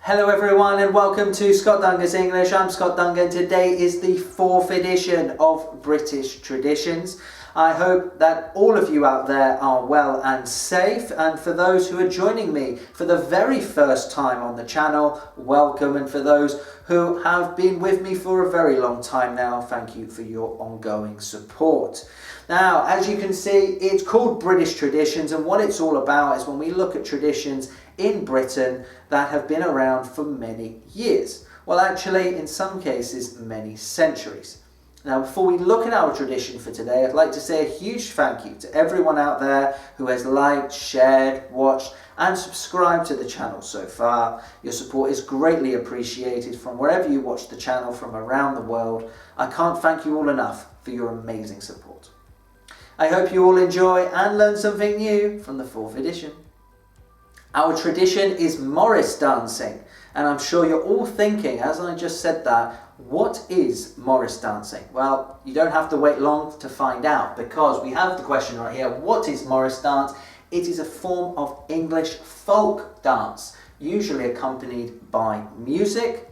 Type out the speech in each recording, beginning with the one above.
Hello everyone and welcome to Scott Dunger's English. I'm Scott Dunger and today is the 4th edition of British Traditions. I hope that all of you out there are well and safe, and for those who are joining me for the very first time on the channel, welcome, and for those who have been with me for a very long time now, thank you for your ongoing support. Now, as you can see, it's called British Traditions, and what it's all about is when we look at traditions in Britain that have been around for many years. Well, actually, in some cases, many centuries. Now, before we look at our tradition for today, I'd like to say a huge thank you to everyone out there who has liked, shared, watched, and subscribed to the channel so far. Your support is greatly appreciated from wherever you watch the channel from around the world. I can't thank you all enough for your amazing support. I hope you all enjoy and learn something new from the 4th edition. Our tradition is Morris dancing, and I'm sure you're all thinking, as I just said that, what is Morris dancing? Well, you don't have to wait long to find out, because we have the question right here. What is Morris dance? It is a form of English folk dance, usually accompanied by music,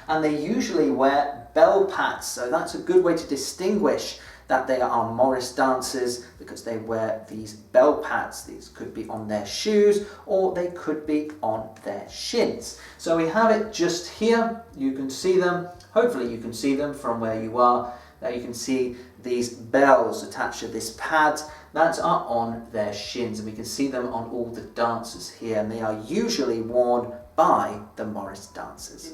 and they usually wear bell pats, so that's a good way to distinguish that they are Morris dancers, because they wear these bell pads. These could be on their shoes or they could be on their shins. So we have it just here. You can see them. Hopefully you can see them from where you are. Now you can see these bells attached to this pad that are on their shins, and we can see them on all the dancers here, and they are usually worn by the Morris dancers.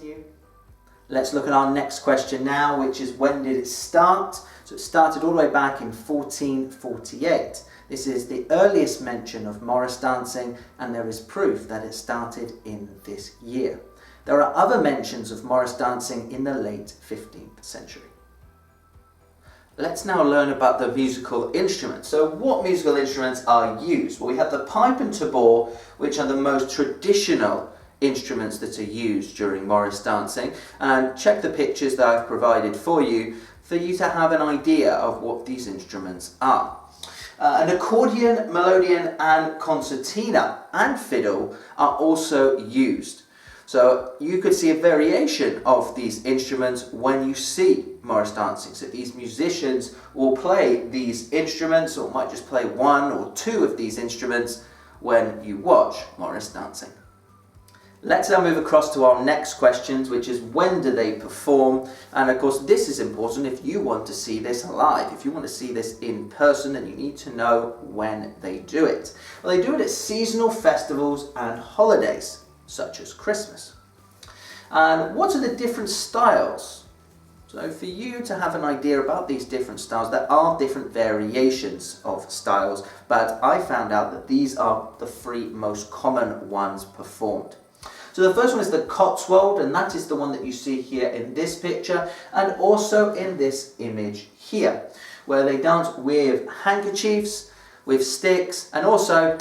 Let's look at our next question now, which is when did it start? So it started all the way back in 1448. This is the earliest mention of Morris dancing, and there is proof that it started in this year. There are other mentions of Morris dancing in the late 15th century. Let's now learn about the musical instruments. So what musical instruments are used? Well, we have the pipe and tabor, which are the most traditional instruments that are used during Morris dancing, and check the pictures that I've provided for you to have an idea of what these instruments are. An accordion, melodeon and concertina and fiddle are also used. So you could see a variation of these instruments when you see Morris dancing. So these musicians will play these instruments, or might just play one or two of these instruments when you watch Morris dancing. Let's now move across to our next questions, which is when do they perform? And of course this is important if you want to see this live. If you want to see this in person, then you need to know when they do it. Well, they do it at seasonal festivals and holidays, such as Christmas. And what are the different styles? So for you to have an idea about these different styles, there are different variations of styles, but I found out that these are the 3 most common ones performed. So the first one is the Cotswold, and that is the one that you see here in this picture and also in this image here, where they dance with handkerchiefs, with sticks, and also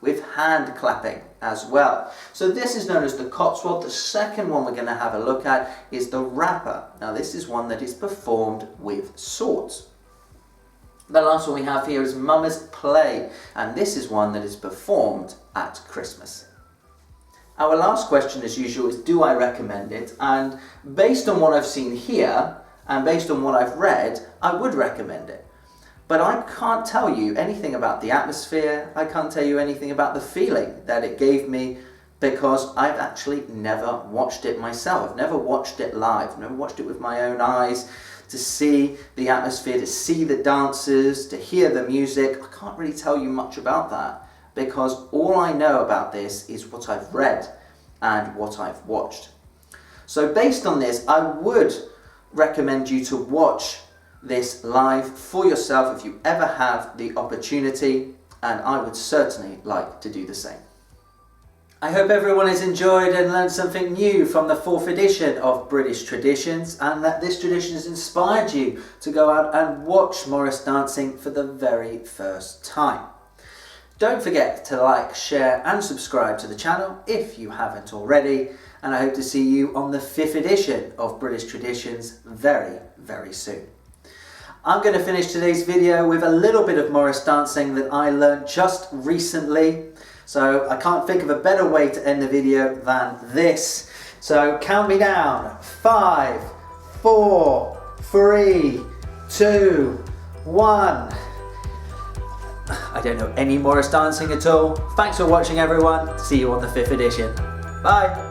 with hand clapping as well. So this is known as the Cotswold. The second one we're going to have a look at is the Rapper. Now this is one that is performed with swords. The last one we have here is Mummers Play, and this is one that is performed at Christmas. Our last question, as usual, is do I recommend it? And based on what I've seen here, and based on what I've read, I would recommend it. But I can't tell you anything about the atmosphere, I can't tell you anything about the feeling that it gave me, because I've actually never watched it myself. I've never watched it live, I've never watched it with my own eyes, to see the atmosphere, to see the dancers, to hear the music. I can't really tell you much about that, because all I know about this is what I've read and what I've watched. So based on this, I would recommend you to watch this live for yourself if you ever have the opportunity, and I would certainly like to do the same. I hope everyone has enjoyed and learned something new from the 4th edition of British Traditions, and that this tradition has inspired you to go out and watch Morris dancing for the very first time. Don't forget to like, share and subscribe to the channel if you haven't already, and I hope to see you on the 5th edition of British Traditions very, very soon. I'm going to finish today's video with a little bit of Morris dancing that I learned just recently. So I can't think of a better way to end the video than this. So count me down. 5, 4, 3, 2, 1. I don't know any Morris dancing at all. Thanks for watching everyone. See you on the 5th edition. Bye.